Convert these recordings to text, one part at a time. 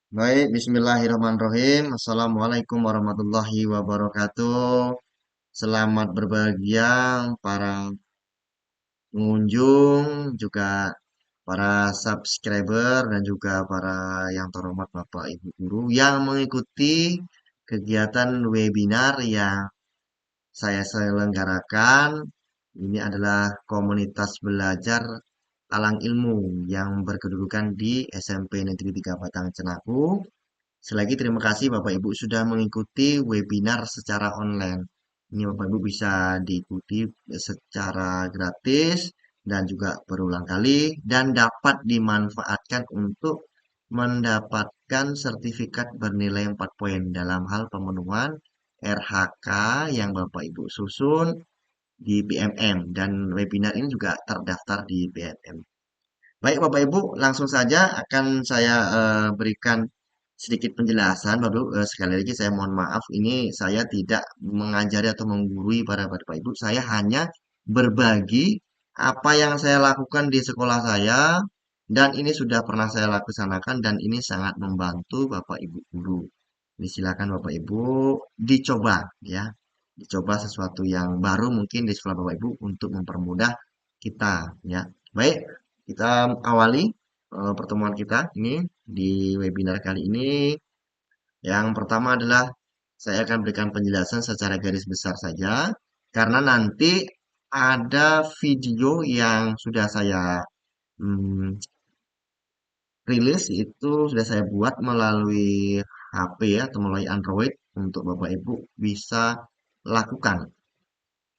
Baik, bismillahirrahmanirrahim. Assalamualaikum warahmatullahi wabarakatuh. Selamat berbahagia para pengunjung, juga para subscriber dan juga para yang terhormat Bapak Ibu guru yang mengikuti kegiatan webinar yang saya selenggarakan. Ini adalah komunitas belajar Talang Ilmu yang berkedudukan di SMP Negeri 3 Batang Cenaku. Selagi terima kasih Bapak Ibu sudah mengikuti webinar secara online. Ini Bapak Ibu bisa diikuti secara gratis dan juga berulang kali dan dapat dimanfaatkan untuk mendapatkan sertifikat bernilai 4 poin dalam hal pemenuhan RHK yang Bapak Ibu susun di BMM dan webinar ini juga terdaftar di BMM. Baik Bapak Ibu, langsung saja akan saya berikan sedikit penjelasan. Bapak Ibu, sekali lagi saya mohon maaf, ini saya tidak mengajari atau menggurui para Bapak Ibu. Saya hanya berbagi apa yang saya lakukan di sekolah saya dan ini sudah pernah saya laksanakan dan ini sangat membantu Bapak Ibu guru. Ini silakan Bapak Ibu dicoba ya. Dicoba sesuatu yang baru mungkin di sekolah Bapak Ibu untuk mempermudah kita ya. Baik, kita awali pertemuan kita ini di webinar kali ini. Yang pertama adalah saya akan berikan penjelasan secara garis besar saja, karena nanti ada video yang sudah saya hmm, rilis itu sudah saya buat melalui HP ya, atau melalui Android untuk Bapak Ibu bisa lakukan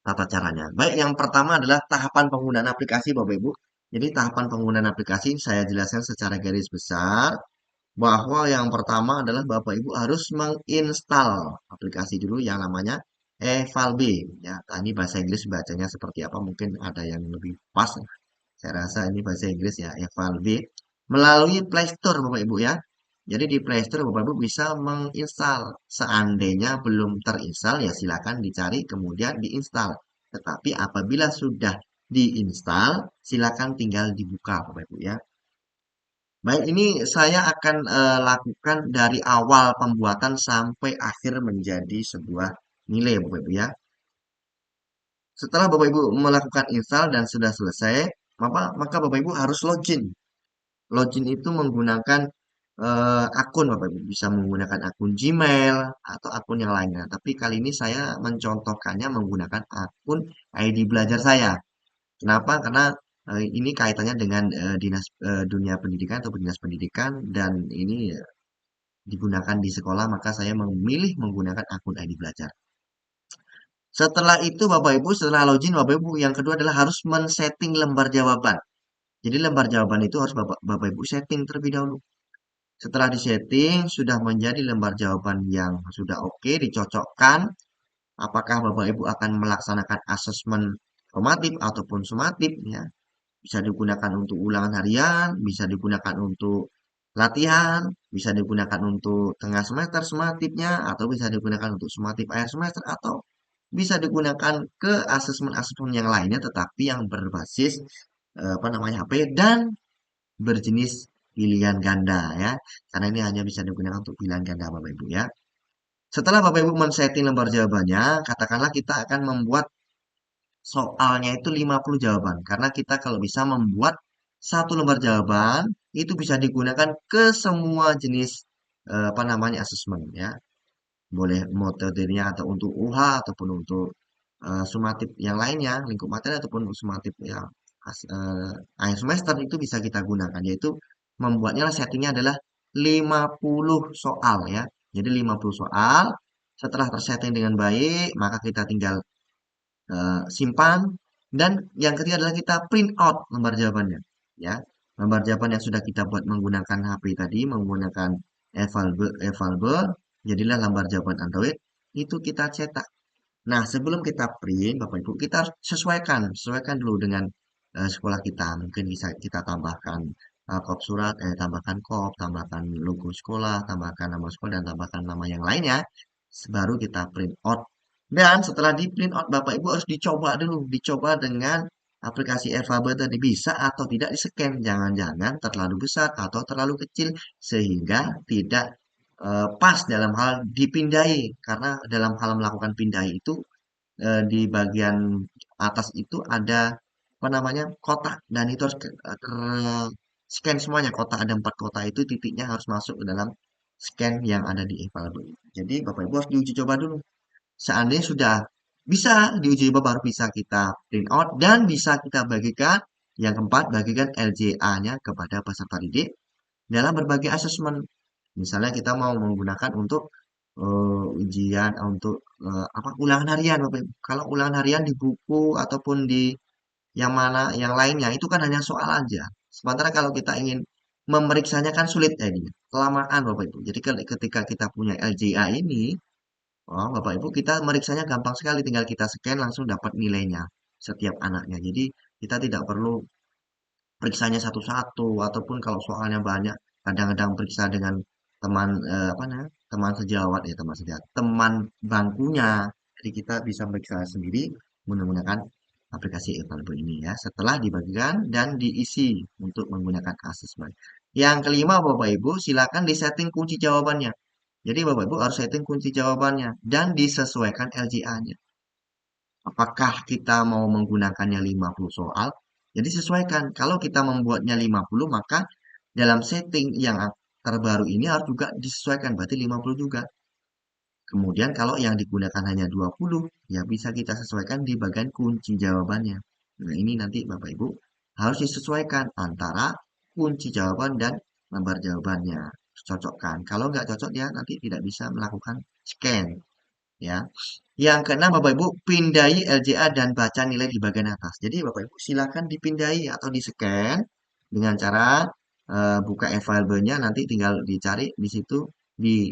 tata caranya. Baik, yang pertama adalah tahapan penggunaan aplikasi Bapak Ibu. Jadi tahapan penggunaan aplikasi saya jelaskan secara garis besar bahwa yang pertama adalah Bapak Ibu harus menginstal aplikasi dulu yang namanya Evalbe. Ya, nah ini bahasa Inggris bacanya seperti apa? Mungkin ada yang lebih pas. Saya rasa ini bahasa Inggris ya, Evalbe melalui Play Store Bapak Ibu ya. Jadi di Play Store Bapak Ibu bisa menginstal. Seandainya belum terinstall ya silakan dicari kemudian diinstal. Tetapi apabila sudah diinstal, silakan tinggal dibuka Bapak Ibu ya. Baik, ini saya akan lakukan dari awal pembuatan sampai akhir menjadi sebuah nilai Bapak Ibu ya. Setelah Bapak Ibu melakukan install dan sudah selesai, maka Bapak Ibu harus login. Login itu menggunakan akun Bapak Ibu. Bisa menggunakan akun Gmail atau akun yang lainnya. Tapi kali ini saya mencontohkannya menggunakan akun ID belajar saya. Kenapa? Karena ini kaitannya dengan dinas dunia pendidikan atau dinas pendidikan dan ini digunakan di sekolah, maka saya memilih menggunakan akun ID belajar. Setelah itu Bapak Ibu, setelah login Bapak Ibu, yang kedua adalah harus men-setting lembar jawaban. Jadi lembar jawaban itu harus Bapak Ibu setting terlebih dahulu. Setelah disetting, sudah menjadi lembar jawaban yang sudah oke, dicocokkan. Apakah Bapak Ibu akan melaksanakan asesmen formatif ataupun sumatif ya. Bisa digunakan untuk ulangan harian, bisa digunakan untuk latihan, bisa digunakan untuk tengah semester sumatifnya, atau bisa digunakan untuk sumatif akhir semester, atau bisa digunakan ke asesmen-asesmen yang lainnya, tetapi yang berbasis apa namanya HP dan berjenis pilihan ganda ya. Karena ini hanya bisa digunakan untuk pilihan ganda Bapak Ibu ya. Setelah Bapak Ibu men-setting lembar jawabannya, katakanlah kita akan membuat soalnya itu 50 jawaban. Karena kita kalau bisa membuat satu lembar jawaban, itu bisa digunakan ke semua jenis apa namanya asesmen ya. Boleh metodenya atau untuk UH ataupun untuk sumatif yang lainnya, lingkup materi ataupun sumatif yang akhir semester itu bisa kita gunakan. Yaitu membuatnya settingnya adalah 50 soal ya. Jadi 50 soal, setelah tersetting dengan baik, maka kita tinggal simpan dan yang ketiga adalah kita print out lembar jawabannya ya. Lembar jawaban yang sudah kita buat menggunakan HP tadi, menggunakan Evalve, jadilah lembar jawaban Android itu kita cetak. Nah, sebelum kita print Bapak Ibu, kita harus sesuaikan dulu dengan sekolah kita. Mungkin bisa kita tambahkan kop surat, tambahkan kop, tambahkan logo sekolah, tambahkan nama sekolah dan tambahkan nama yang lainnya. Baru kita print out dan setelah di print out Bapak Ibu harus dicoba dulu, dicoba dengan aplikasi Efable tadi bisa atau tidak di-scan. Jangan-jangan terlalu besar atau terlalu kecil sehingga tidak pas dalam hal dipindai. Karena dalam hal melakukan pindai itu di bagian atas itu ada apa namanya kotak dan itu harus scan semuanya kotak ada 4 kotak itu titiknya harus masuk ke dalam scan yang ada di Efable. Jadi Bapak Ibu harus diuji coba dulu. Seandainya sudah bisa diuji coba baru bisa kita print out dan bisa kita bagikan. Yang keempat, bagikan LJA-nya kepada peserta didik dalam berbagai asesmen. Misalnya kita mau menggunakan untuk ujian untuk apa ulangan harian Bapak Ibu. Kalau ulangan harian di buku ataupun di yang mana yang lainnya itu kan hanya soal aja. Sementara kalau kita ingin memeriksanya kan sulit ini, kelamaan Bapak Ibu. Jadi ketika kita punya LJA ini, oh, Bapak Ibu kita meriksanya gampang sekali, tinggal kita scan langsung dapat nilainya setiap anaknya. Jadi kita tidak perlu periksanya satu-satu ataupun kalau soalnya banyak kadang-kadang periksa dengan teman apa namanya teman sejawat ya teman sejawat teman bangkunya jadi kita bisa periksa sendiri menggunakan aplikasi Evaldo ini ya setelah dibagikan dan diisi untuk menggunakan asesmen. Yang kelima Bapak Ibu silakan disetting kunci jawabannya. Jadi Bapak Ibu harus setting kunci jawabannya dan disesuaikan LJA-nya. Apakah kita mau menggunakannya 50 soal? Jadi sesuaikan. Kalau kita membuatnya 50, maka dalam setting yang terbaru ini harus juga disesuaikan. Berarti 50 juga. Kemudian kalau yang digunakan hanya 20, ya bisa kita sesuaikan di bagian kunci jawabannya. Nah ini nanti Bapak Ibu harus disesuaikan antara kunci jawaban dan lembar jawabannya. Cocokkan. Kalau nggak cocok dia nanti tidak bisa melakukan scan. Ya. Yang keenam Bapak Ibu, pindai LJA dan baca nilai di bagian atas. Jadi Bapak Ibu silakan dipindai atau di-scan dengan cara buka e-filenya nanti tinggal dicari di situ di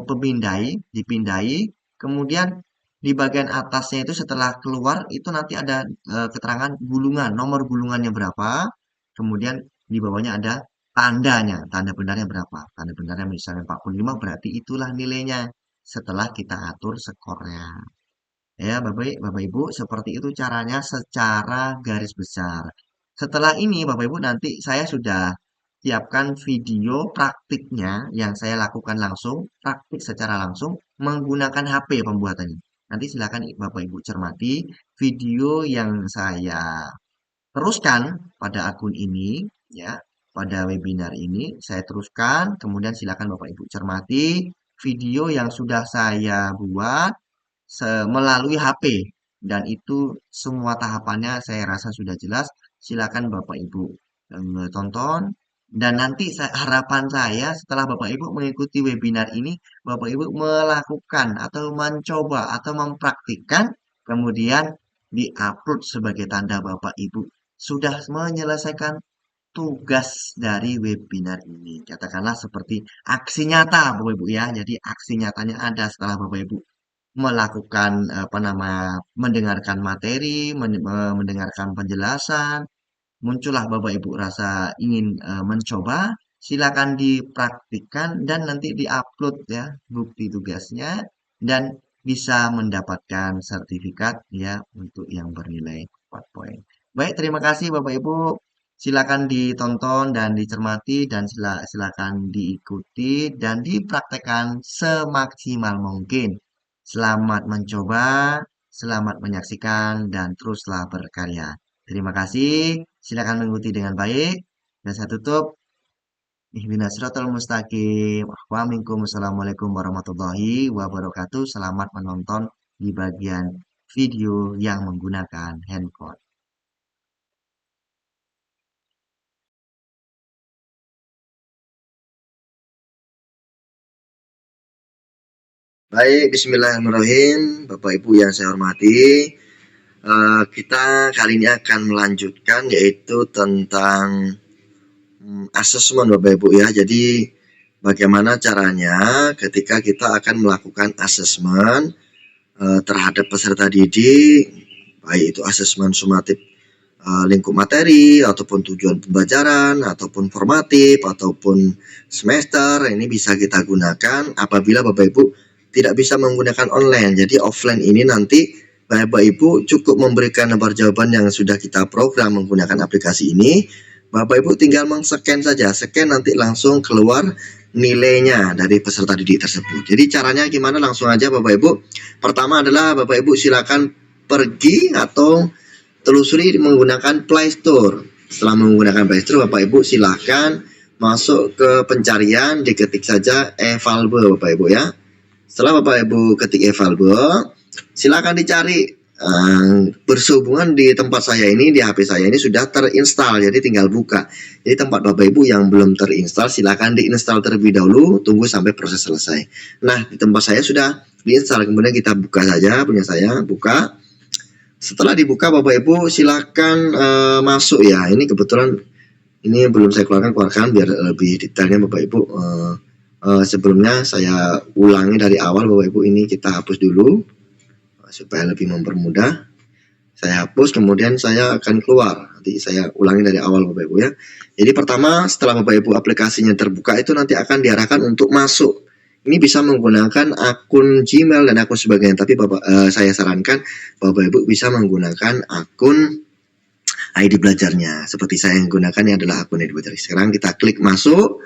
pemindai, dipindai, kemudian di bagian atasnya itu setelah keluar itu nanti ada keterangan gulungan, nomor gulungannya berapa, kemudian di bawahnya ada tandanya, tanda benarnya berapa. Tanda benarnya misalnya 45 berarti itulah nilainya setelah kita atur skornya. Ya, Bapak Ibu, seperti itu caranya secara garis besar. Setelah ini, Bapak Ibu, nanti saya sudah siapkan video praktiknya yang saya lakukan langsung, praktik secara langsung menggunakan HP pembuatannya. Nanti silakan Bapak Ibu cermati video yang saya teruskan pada akun ini, ya, pada webinar ini saya teruskan, kemudian silakan Bapak Ibu cermati video yang sudah saya buat melalui HP dan itu semua tahapannya saya rasa sudah jelas. Silakan Bapak Ibu tonton dan nanti harapan saya setelah Bapak Ibu mengikuti webinar ini, Bapak Ibu melakukan atau mencoba atau mempraktikkan kemudian diupload sebagai tanda Bapak Ibu sudah menyelesaikan tugas dari webinar ini. Katakanlah seperti aksi nyata Bapak Ibu ya. Jadi aksi nyatanya ada setelah Bapak Ibu melakukan apa nama mendengarkan materi, mendengarkan penjelasan, muncullah Bapak Ibu rasa ingin mencoba, silakan dipraktikkan dan nanti diupload ya bukti tugasnya dan bisa mendapatkan sertifikat ya untuk yang bernilai 4 poin. Baik, terima kasih Bapak Ibu. Silakan ditonton dan dicermati dan silakan diikuti dan dipraktekkan semaksimal mungkin. Selamat mencoba, selamat menyaksikan dan teruslah berkarya. Terima kasih. Silakan mengikuti dengan baik. Dan saya tutup. Ihdinas siratal mustaqim. Wassalamualaikum warahmatullahi wabarakatuh. Selamat menonton di bagian video yang menggunakan handphone. Baik, bismillahirrahmanirrahim. Bapak Ibu yang saya hormati, kita kali ini akan melanjutkan yaitu tentang asesmen Bapak Ibu ya. Jadi bagaimana caranya ketika kita akan melakukan asesmen terhadap peserta didik, baik itu asesmen sumatif lingkup materi ataupun tujuan pembelajaran ataupun formatif ataupun semester, ini bisa kita gunakan apabila Bapak Ibu tidak bisa menggunakan online. Jadi offline ini nanti Bapak Ibu cukup memberikan lembar jawaban yang sudah kita program menggunakan aplikasi ini. Bapak Ibu tinggal men-scan saja, scan nanti langsung keluar nilainya dari peserta didik tersebut. Jadi caranya gimana? Langsung aja Bapak Ibu. Pertama adalah Bapak Ibu silakan pergi atau telusuri menggunakan Play Store. Setelah menggunakan Play Store, Bapak Ibu silakan masuk ke pencarian, diketik saja Evalve Bapak Ibu ya. Setelah Bapak Ibu ketik Evalve, silakan dicari. Berhubungan di tempat saya ini, di HP saya ini sudah terinstall, jadi tinggal buka. Jadi tempat Bapak Ibu yang belum terinstall, silakan diinstal terlebih dahulu, tunggu sampai proses selesai. Nah, di tempat saya sudah diinstal, kemudian kita buka saja, punya saya, buka. Setelah dibuka Bapak Ibu silakan masuk ya. Ini kebetulan ini belum saya keluarkan biar lebih detailnya Bapak Ibu. Sebelumnya saya ulangi dari awal Bapak Ibu, ini kita hapus dulu supaya lebih mempermudah. Saya hapus, kemudian saya akan keluar. Nanti saya ulangi dari awal Bapak Ibu ya. Jadi pertama setelah Bapak Ibu aplikasinya terbuka itu nanti akan diarahkan untuk masuk. Ini bisa menggunakan akun Gmail dan akun sebagainya. Tapi saya sarankan Bapak Ibu bisa menggunakan akun ID belajarnya. Seperti saya yang gunakan ini adalah akun ID belajar. Sekarang kita klik masuk.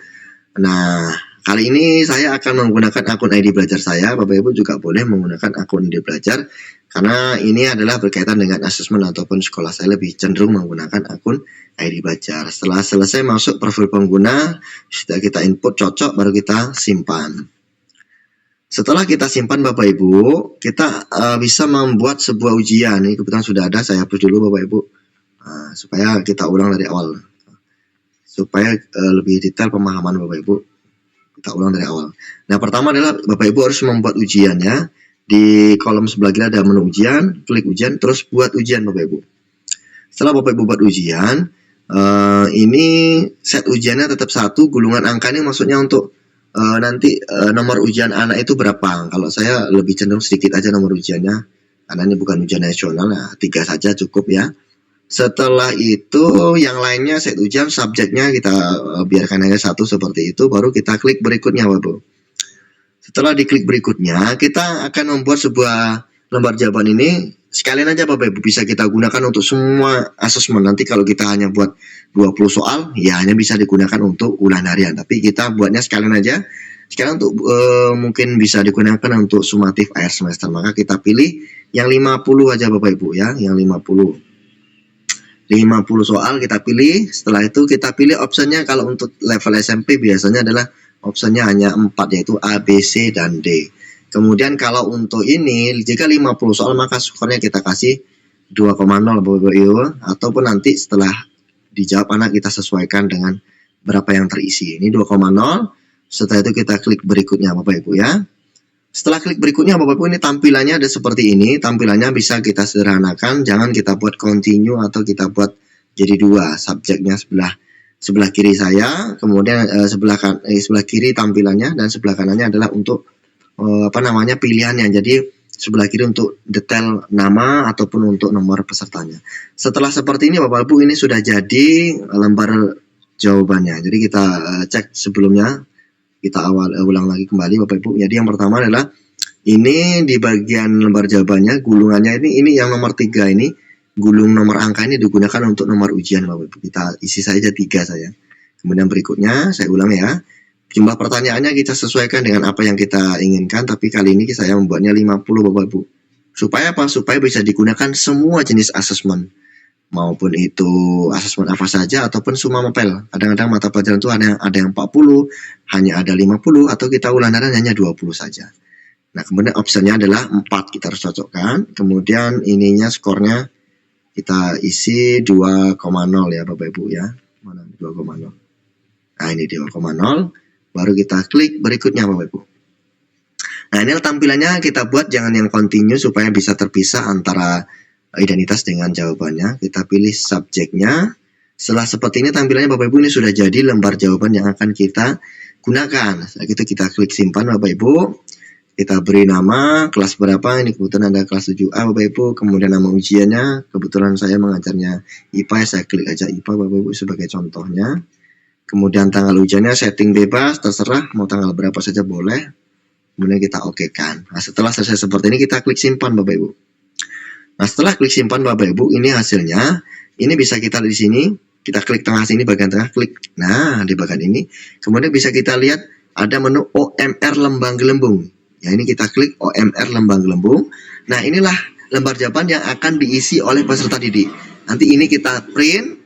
Nah, kali ini saya akan menggunakan akun ID belajar saya. Bapak Ibu juga boleh menggunakan akun ID belajar karena ini adalah berkaitan dengan asesmen ataupun sekolah. Saya lebih cenderung menggunakan akun ID belajar. Setelah selesai masuk profil pengguna, sudah kita input cocok, baru kita simpan. Setelah kita simpan Bapak Ibu, kita bisa membuat sebuah ujian. Ini kebetulan sudah ada, saya hapus dulu Bapak Ibu. Supaya kita ulang dari awal. Supaya lebih detail pemahaman Bapak Ibu. Kita ulang dari awal. Nah, pertama adalah Bapak Ibu harus membuat ujian ya. Di kolom sebelah kiri ada menu ujian, klik ujian, terus buat ujian Bapak Ibu. Setelah Bapak Ibu buat ujian, ini set ujiannya tetap 1, gulungan angka ini maksudnya untuk nanti nomor ujian anak itu berapa. Kalau saya lebih cenderung sedikit aja nomor ujiannya, karena ini bukan ujian nasional, nah 3 saja cukup ya. Setelah itu yang lainnya set ujian, subjeknya kita biarkan hanya 1 seperti itu, baru kita klik berikutnya Bapak Ibu. Setelah diklik berikutnya, kita akan membuat sebuah lembar jawaban ini. Sekalian aja Bapak Ibu bisa kita gunakan untuk semua asesmen. Nanti kalau kita hanya buat 20 soal, ya hanya bisa digunakan untuk ulangan harian. Tapi kita buatnya sekalian aja. Sekarang untuk mungkin bisa digunakan untuk sumatif akhir semester. Maka kita pilih yang 50 aja Bapak Ibu ya, yang 50. 50 soal kita pilih. Setelah itu kita pilih optionnya. Kalau untuk level SMP biasanya adalah optionnya hanya 4, yaitu A, B, C, dan D. Kemudian kalau untuk ini, jika 50 soal maka skornya kita kasih 2,0 Bapak Ibu. Ataupun nanti setelah dijawab anak kita sesuaikan dengan berapa yang terisi. Ini 2,0. Setelah itu kita klik berikutnya Bapak Ibu ya. Setelah klik berikutnya Bapak Ibu, ini tampilannya ada seperti ini. Tampilannya bisa kita sederhanakan. Jangan kita buat continue atau kita buat jadi 2. Subjeknya sebelah kiri saya, kemudian sebelah kiri tampilannya, dan sebelah kanannya adalah untuk pilihannya. Jadi sebelah kiri untuk detail nama ataupun untuk nomor pesertanya. Setelah seperti ini Bapak Ibu, ini sudah jadi lembar jawabannya. Jadi kita cek sebelumnya, kita ulang lagi kembali Bapak Ibu. Jadi yang pertama adalah ini di bagian lembar jawabannya, gulungannya ini yang nomor 3 ini, gulung nomor angka ini digunakan untuk nomor ujian Bapak Ibu. Kita isi saja 3 saya. Kemudian berikutnya saya ulang ya. Jumlah pertanyaannya kita sesuaikan dengan apa yang kita inginkan, tapi kali ini saya membuatnya 50 Bapak Ibu. Supaya apa? Supaya bisa digunakan semua jenis asesmen. Maupun itu asesmen apa saja ataupun semua mapel. Kadang-kadang mata pelajaran itu ada yang 40, hanya ada 50, atau kita ulangan hanya 20 saja. Nah, kemudian optionnya adalah 4, kita harus cocokkan. Kemudian ininya skornya kita isi 2,0 ya Bapak Ibu ya. Mana 2,0. Nah, ini 2,0. Baru kita klik berikutnya Bapak Ibu. Nah, ini tampilannya kita buat jangan yang continue supaya bisa terpisah antara identitas dengan jawabannya. Kita pilih subjeknya. Setelah seperti ini tampilannya Bapak Ibu, ini sudah jadi lembar jawaban yang akan kita gunakan. Setelah itu kita klik simpan Bapak Ibu. Kita beri nama, kelas berapa, ini kebetulan ada kelas 7A Bapak Ibu. Kemudian nama ujiannya, kebetulan saya mengajarnya IPA, saya klik aja IPA Bapak Ibu sebagai contohnya. Kemudian tanggal ujiannya setting bebas, terserah mau tanggal berapa saja boleh. Kemudian kita okekan. Nah, setelah selesai seperti ini kita klik simpan Bapak Ibu. Nah, setelah klik simpan Bapak Ibu, ini hasilnya. Ini bisa kita lihat di sini. Kita klik tengah sini, bagian tengah, klik. Nah, di bagian ini. Kemudian bisa kita lihat ada menu OMR Lembang Gelembung. Ya, ini kita klik OMR Lembang Gelembung. Nah, inilah lembar jawaban yang akan diisi oleh peserta didik. Nanti ini kita print.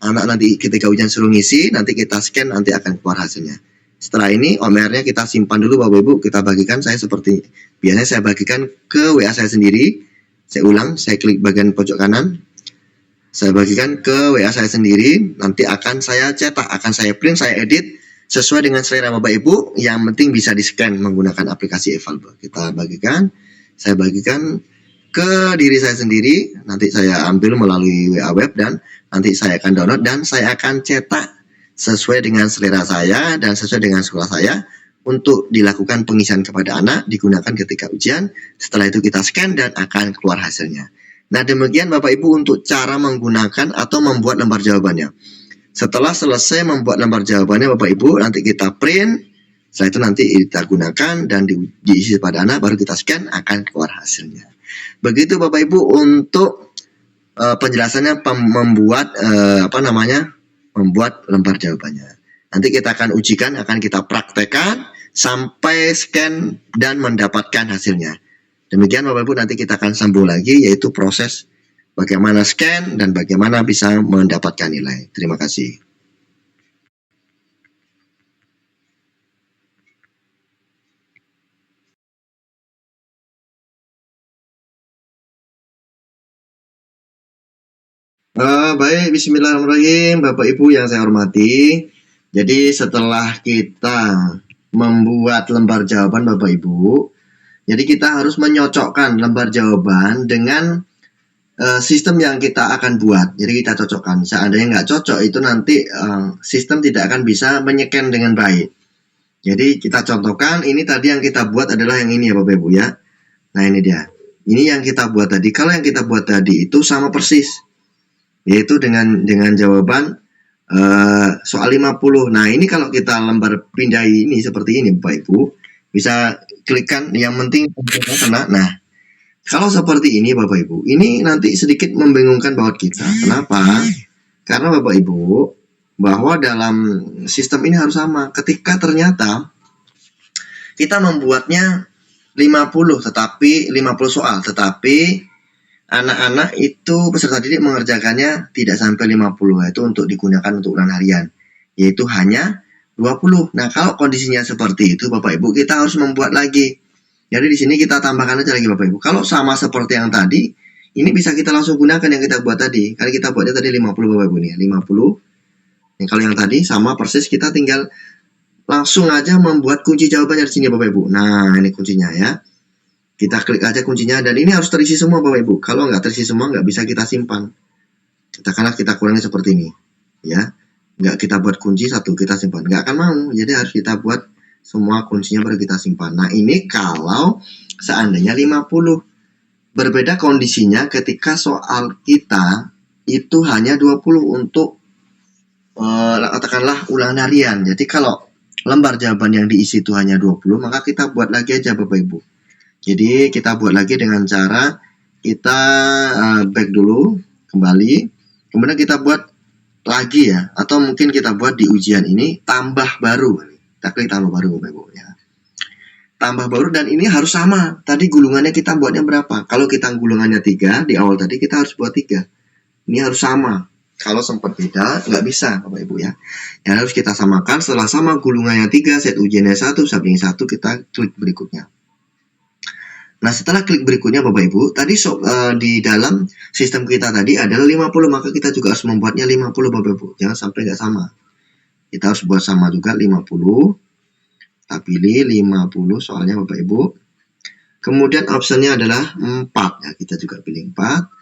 Anak nanti ketika ujian suruh ngisi, nanti kita scan, nanti akan keluar hasilnya. Setelah ini OMR-nya kita simpan dulu Bapak Ibu, kita bagikan. Saya seperti biasanya saya bagikan ke WA saya sendiri. Saya ulang, saya klik bagian pojok kanan. Saya bagikan ke WA saya sendiri, nanti akan saya cetak, akan saya print, saya edit sesuai dengan selera Bapak Ibu. Yang penting bisa di-scan menggunakan aplikasi Evalbo. Kita bagikan, saya bagikan ke diri saya sendiri, nanti saya ambil melalui WA web dan nanti saya akan download dan saya akan cetak sesuai dengan selera saya dan sesuai dengan sekolah saya untuk dilakukan pengisian kepada anak, digunakan ketika ujian. Setelah itu kita scan dan akan keluar hasilnya. Nah, demikian Bapak Ibu untuk cara menggunakan atau membuat lembar jawabannya. Setelah selesai membuat lembar jawabannya Bapak Ibu, nanti kita print. Setelah itu nanti kita gunakan dan diisi pada anak, baru kita scan, akan keluar hasilnya. Begitu Bapak Ibu untuk penjelasannya membuat membuat lembar jawabannya. Nanti kita akan ujikan, akan kita praktekkan sampai scan dan mendapatkan hasilnya. Demikian Bapak Ibu, nanti kita akan sambung lagi, yaitu proses bagaimana scan dan bagaimana bisa mendapatkan nilai. Terima kasih. Baik, bismillahirrahmanirrahim, Bapak Ibu yang saya hormati. Jadi setelah kita membuat lembar jawaban Bapak Ibu, jadi kita harus menyocokkan lembar jawaban dengan sistem yang kita akan buat. Jadi kita cocokkan. Seandainya nggak cocok, itu nanti sistem tidak akan bisa menyeken dengan baik. Jadi kita contohkan, ini tadi yang kita buat adalah yang ini ya Bapak Ibu ya. Nah ini dia. Ini yang kita buat tadi. Kalau yang kita buat tadi itu sama persis, yaitu dengan jawaban soal 50. Nah ini kalau kita lembar pindah ini seperti ini Bapak Ibu, bisa klikkan yang penting kena. Nah kalau seperti ini Bapak Ibu, ini nanti sedikit membingungkan buat kita. Kenapa? Karena Bapak Ibu, bahwa dalam sistem ini harus sama. Ketika ternyata kita membuatnya 50 soal, tetapi anak-anak itu peserta didik mengerjakannya tidak sampai 50, yaitu untuk digunakan untuk ulangan harian, yaitu hanya 20. Nah, kalau kondisinya seperti itu Bapak Ibu, kita harus membuat lagi. Jadi di sini kita tambahkan aja lagi Bapak Ibu. Kalau sama seperti yang tadi, ini bisa kita langsung gunakan yang kita buat tadi. Karena kita buatnya tadi 50 Bapak Ibu nih, 50. Nah, kalau yang tadi sama persis, kita tinggal langsung aja membuat kunci jawabannya di sini Bapak Ibu. Nah, ini kuncinya ya. Kita klik aja kuncinya dan ini harus terisi semua Bapak Ibu. Kalau nggak terisi semua nggak bisa kita simpan. Katakanlah kita kurangi seperti ini, ya. Nggak kita buat kunci satu kita simpan, nggak akan mau. Jadi harus kita buat semua kuncinya baru kita simpan. Nah ini kalau seandainya 50. Berbeda kondisinya ketika soal kita itu hanya 20 untuk katakanlah ulangan harian. Jadi kalau lembar jawaban yang diisi itu hanya 20, maka kita buat lagi aja Bapak Ibu. Jadi kita buat lagi dengan cara kita back dulu, kembali, kemudian kita buat lagi ya, atau mungkin kita buat di ujian ini tambah baru. Kita klik tambah baru Bapak Ibu ya. Tambah baru dan ini harus sama. Tadi gulungannya kita buatnya berapa? Kalau kita gulungannya 3 di awal tadi, kita harus buat 3. Ini harus sama. Kalau sempat beda, nggak bisa Bapak Ibu ya. Yang harus kita samakan, setelah sama gulungannya 3, set ujiannya 1, samping 1, kita klik berikutnya. Nah setelah klik berikutnya Bapak Ibu, tadi di dalam sistem kita tadi adalah 50, maka kita juga harus membuatnya 50 Bapak Ibu. Jangan sampai nggak sama. Kita harus buat sama juga 50. Kita pilih 50 soalnya Bapak Ibu. Kemudian optionnya adalah 4 ya, kita juga pilih 4.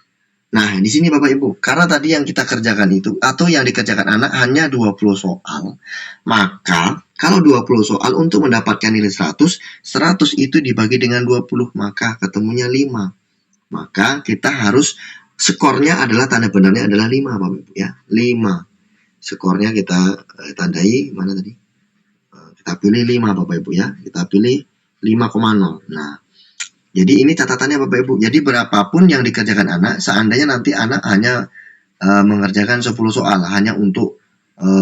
Nah di sini Bapak Ibu, karena tadi yang kita kerjakan itu atau yang dikerjakan anak hanya 20 soal, maka kalau 20 soal untuk mendapatkan nilai 100 itu dibagi dengan 20, maka ketemunya 5. Maka kita harus skornya adalah tanda benarnya adalah 5 Bapak Ibu ya, 5. Skornya kita tandai mana tadi? Kita pilih 5 Bapak Ibu ya. Kita pilih 5,0. Nah, Jadi ini catatannya Bapak Ibu. Jadi berapapun yang dikerjakan anak, seandainya nanti anak hanya mengerjakan 10 soal, hanya untuk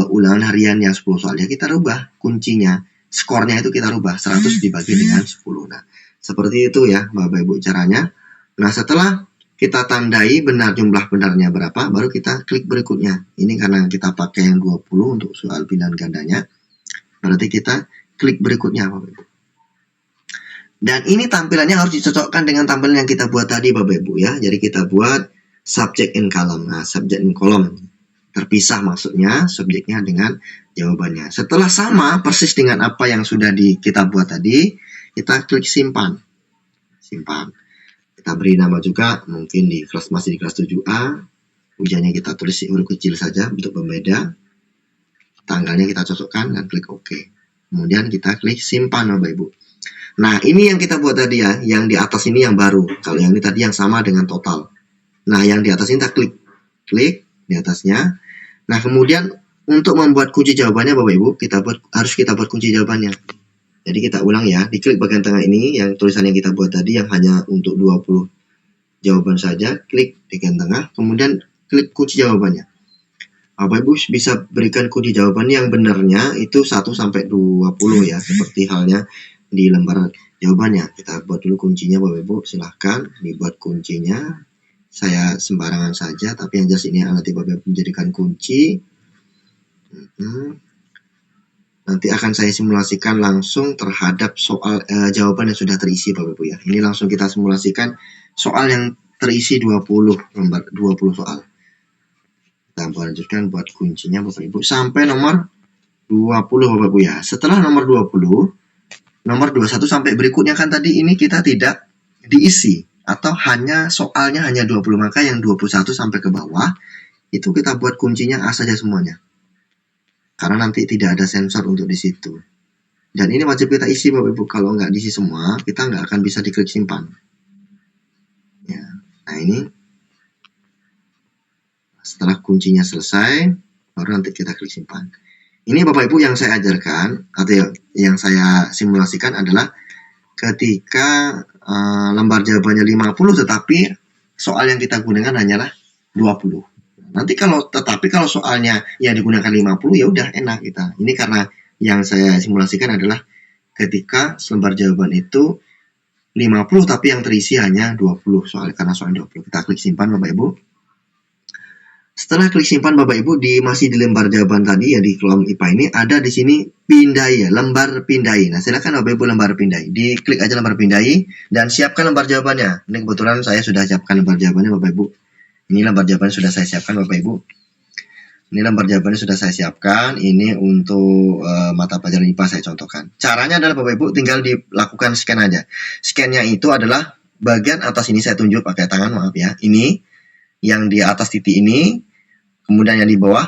ulangan harian yang 10 soal, ya kita rubah kuncinya. Skornya itu kita rubah 100 dibagi dengan 10. Nah, seperti itu ya Bapak Ibu caranya. Nah, setelah kita tandai benar jumlah benarnya berapa, baru kita klik berikutnya. Ini karena kita pakai yang 20 untuk soal pilihan gandanya, berarti kita klik berikutnya Bapak Ibu. Dan ini tampilannya harus dicocokkan dengan tampilan yang kita buat tadi Bapak Ibu ya. Jadi kita buat subject in column. Nah, subject in column terpisah maksudnya subjeknya dengan jawabannya. Setelah sama persis dengan apa yang sudah kita buat tadi, kita klik simpan. Simpan. Kita beri nama juga, mungkin masih di kelas 7A. Ujiannya kita tulis huruf kecil saja untuk pembeda. Tanggalnya kita cocokkan dan klik OK. Kemudian kita klik simpan Bapak Ibu. Nah, ini yang kita buat tadi ya, yang di atas ini yang baru. Kalau yang ini tadi yang sama dengan total. Nah, yang di atas ini kita klik di atasnya. Nah, kemudian untuk membuat kunci jawabannya Bapak Ibu, harus kita buat kunci jawabannya. Jadi kita ulang ya, diklik bagian tengah ini yang tulisan yang kita buat tadi yang hanya untuk 20 jawaban saja, klik bagian tengah, kemudian klik kunci jawabannya. Bapak Ibu bisa berikan kunci jawaban yang benarnya itu 1 sampai 20 ya, seperti halnya di lembar jawabannya. Kita buat dulu kuncinya Bapak Ibu, silahkan dibuat kuncinya. Saya sembarangan saja, tapi yang jelas ini nanti Bapak Ibu menjadikan kunci. Nanti akan saya simulasikan langsung terhadap soal jawaban yang sudah terisi Bapak Ibu ya. Ini langsung kita simulasikan soal yang terisi 20 lembar 20 soal. Kita lanjutkan buat kuncinya Bapak Ibu sampai nomor 20 Bapak Ibu ya. Setelah nomor 20, nomor 21 sampai berikutnya kan tadi ini kita tidak diisi atau soalnya hanya 20, maka yang 21 sampai ke bawah itu kita buat kuncinya A saja semuanya. Karena nanti tidak ada sensor untuk di situ. Dan ini wajib kita isi Bapak Ibu. Kalau nggak diisi semua, kita nggak akan bisa diklik simpan. Ya. Nah ini setelah kuncinya selesai, baru nanti kita klik simpan. Ini Bapak Ibu yang saya ajarkan atau yang saya simulasikan adalah ketika lembar jawabannya 50 tetapi soal yang kita gunakan hanyalah 20. Nanti kalau soalnya yang digunakan 50 ya udah enak kita. Ini karena yang saya simulasikan adalah ketika lembar jawaban itu 50 tapi yang terisi hanya 20 karena soal 20. Kita klik simpan Bapak Ibu. Setelah klik simpan Bapak Ibu masih di lembar jawaban tadi ya di kolom IPA ini ada di sini pindai ya, lembar pindai. Nah, silakan Bapak Ibu lembar pindai. Diklik aja lembar pindai dan siapkan lembar jawabannya. Ini kebetulan saya sudah siapkan lembar jawabannya Bapak Ibu. Ini lembar jawabannya sudah saya siapkan Bapak Ibu. Ini lembar jawabannya sudah saya siapkan. Ini untuk mata pelajaran IPA saya contohkan. Caranya adalah Bapak Ibu tinggal dilakukan scan aja. Scan-nya itu adalah bagian atas ini saya tunjuk pakai tangan, maaf ya. Ini yang di atas titik ini, kemudian yang di bawah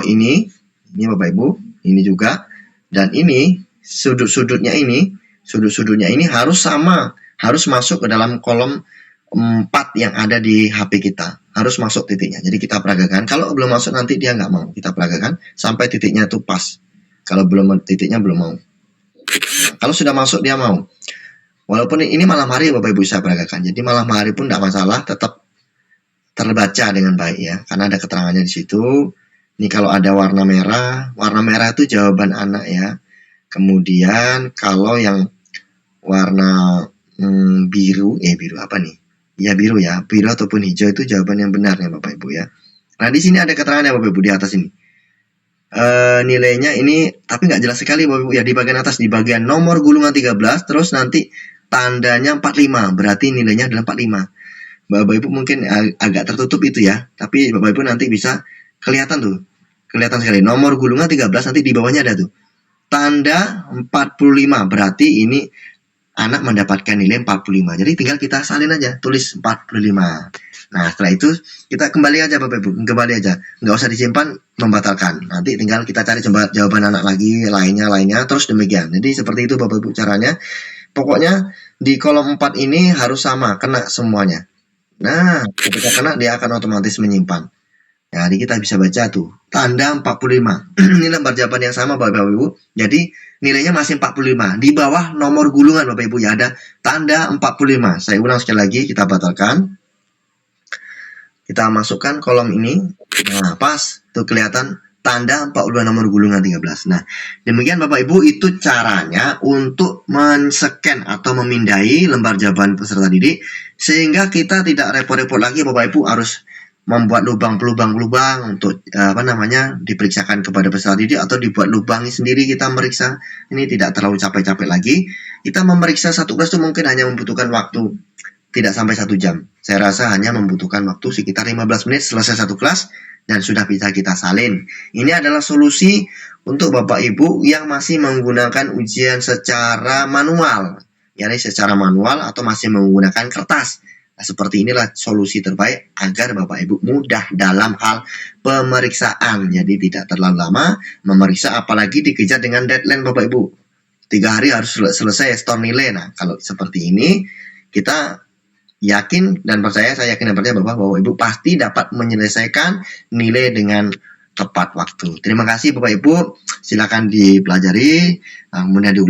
ini Bapak Ibu, ini juga, dan ini sudut-sudutnya ini harus sama, harus masuk ke dalam kolom 4 yang ada di HP kita, harus masuk titiknya. Jadi kita peragakan, kalau belum masuk nanti dia nggak mau, kita peragakan sampai titiknya itu pas. Kalau titiknya belum mau. Nah, kalau sudah masuk dia mau. Walaupun ini malam hari Bapak Ibu bisa peragakan, jadi malam hari pun tidak masalah, tetap terbaca dengan baik ya, karena ada keterangannya di situ. Ini kalau ada warna merah itu jawaban anak ya. Kemudian kalau yang warna biru apa nih? Ya biru ya, biru ataupun hijau itu jawaban yang benar ya Bapak Ibu ya. Nah di sini ada keterangannya Bapak Ibu di atas ini. Nilainya ini tapi nggak jelas sekali Bapak Ibu ya, di bagian atas di bagian nomor gulungan 13 terus nanti tandanya 45, berarti nilainya adalah 45. Bapak Ibu mungkin agak tertutup itu ya, tapi Bapak Ibu nanti bisa kelihatan sekali nomor gulungan 13 nanti di bawahnya ada tuh tanda 45, berarti ini anak mendapatkan nilai 45. Jadi tinggal kita salin aja, tulis 45. Nah setelah itu kita kembali aja Bapak Ibu, nggak usah disimpan membatalkan. Nanti tinggal kita cari jawaban anak lagi lainnya terus demikian. Jadi seperti itu Bapak Ibu caranya. Pokoknya di kolom 4 ini harus sama, kena semuanya. Nah, ketika kena dia akan otomatis menyimpan. Nah, jadi kita bisa baca tuh, tanda 45. Ini lembar jawaban yang sama Bapak Ibu. Jadi nilainya masih 45. Di bawah nomor gulungan Bapak Ibu ya ada tanda 45. Saya ulang sekali lagi, kita batalkan. Kita masukkan kolom ini. Nah, pas tuh kelihatan tanda 42 nomor gulungan 13. Nah, demikian Bapak Ibu itu caranya untuk men-scan atau memindai lembar jawaban peserta didik sehingga kita tidak repot-repot lagi Bapak Ibu harus membuat lubang untuk diperiksakan kepada peserta didik atau dibuat lubang sendiri kita meriksa. Ini tidak terlalu capek-capek lagi. Kita memeriksa satu kelas itu mungkin hanya membutuhkan waktu tidak sampai 1 jam. Saya rasa hanya membutuhkan waktu sekitar 15 menit selesai satu kelas dan sudah bisa kita salin. Ini adalah solusi untuk Bapak Ibu yang masih menggunakan ujian secara manual, yakni secara manual atau masih menggunakan kertas. Nah, seperti inilah solusi terbaik agar Bapak Ibu mudah dalam hal pemeriksaan. Jadi tidak terlalu lama memeriksa, apalagi dikejar dengan deadline Bapak Ibu. 3 hari harus selesai store nilai. Nah, kalau seperti ini kita yakin dan percaya, saya yakin dan percaya bahwa Bapak Ibu pasti dapat menyelesaikan nilai dengan tepat waktu. Terima kasih Bapak Ibu, silakan dipelajari, kemudian diulang.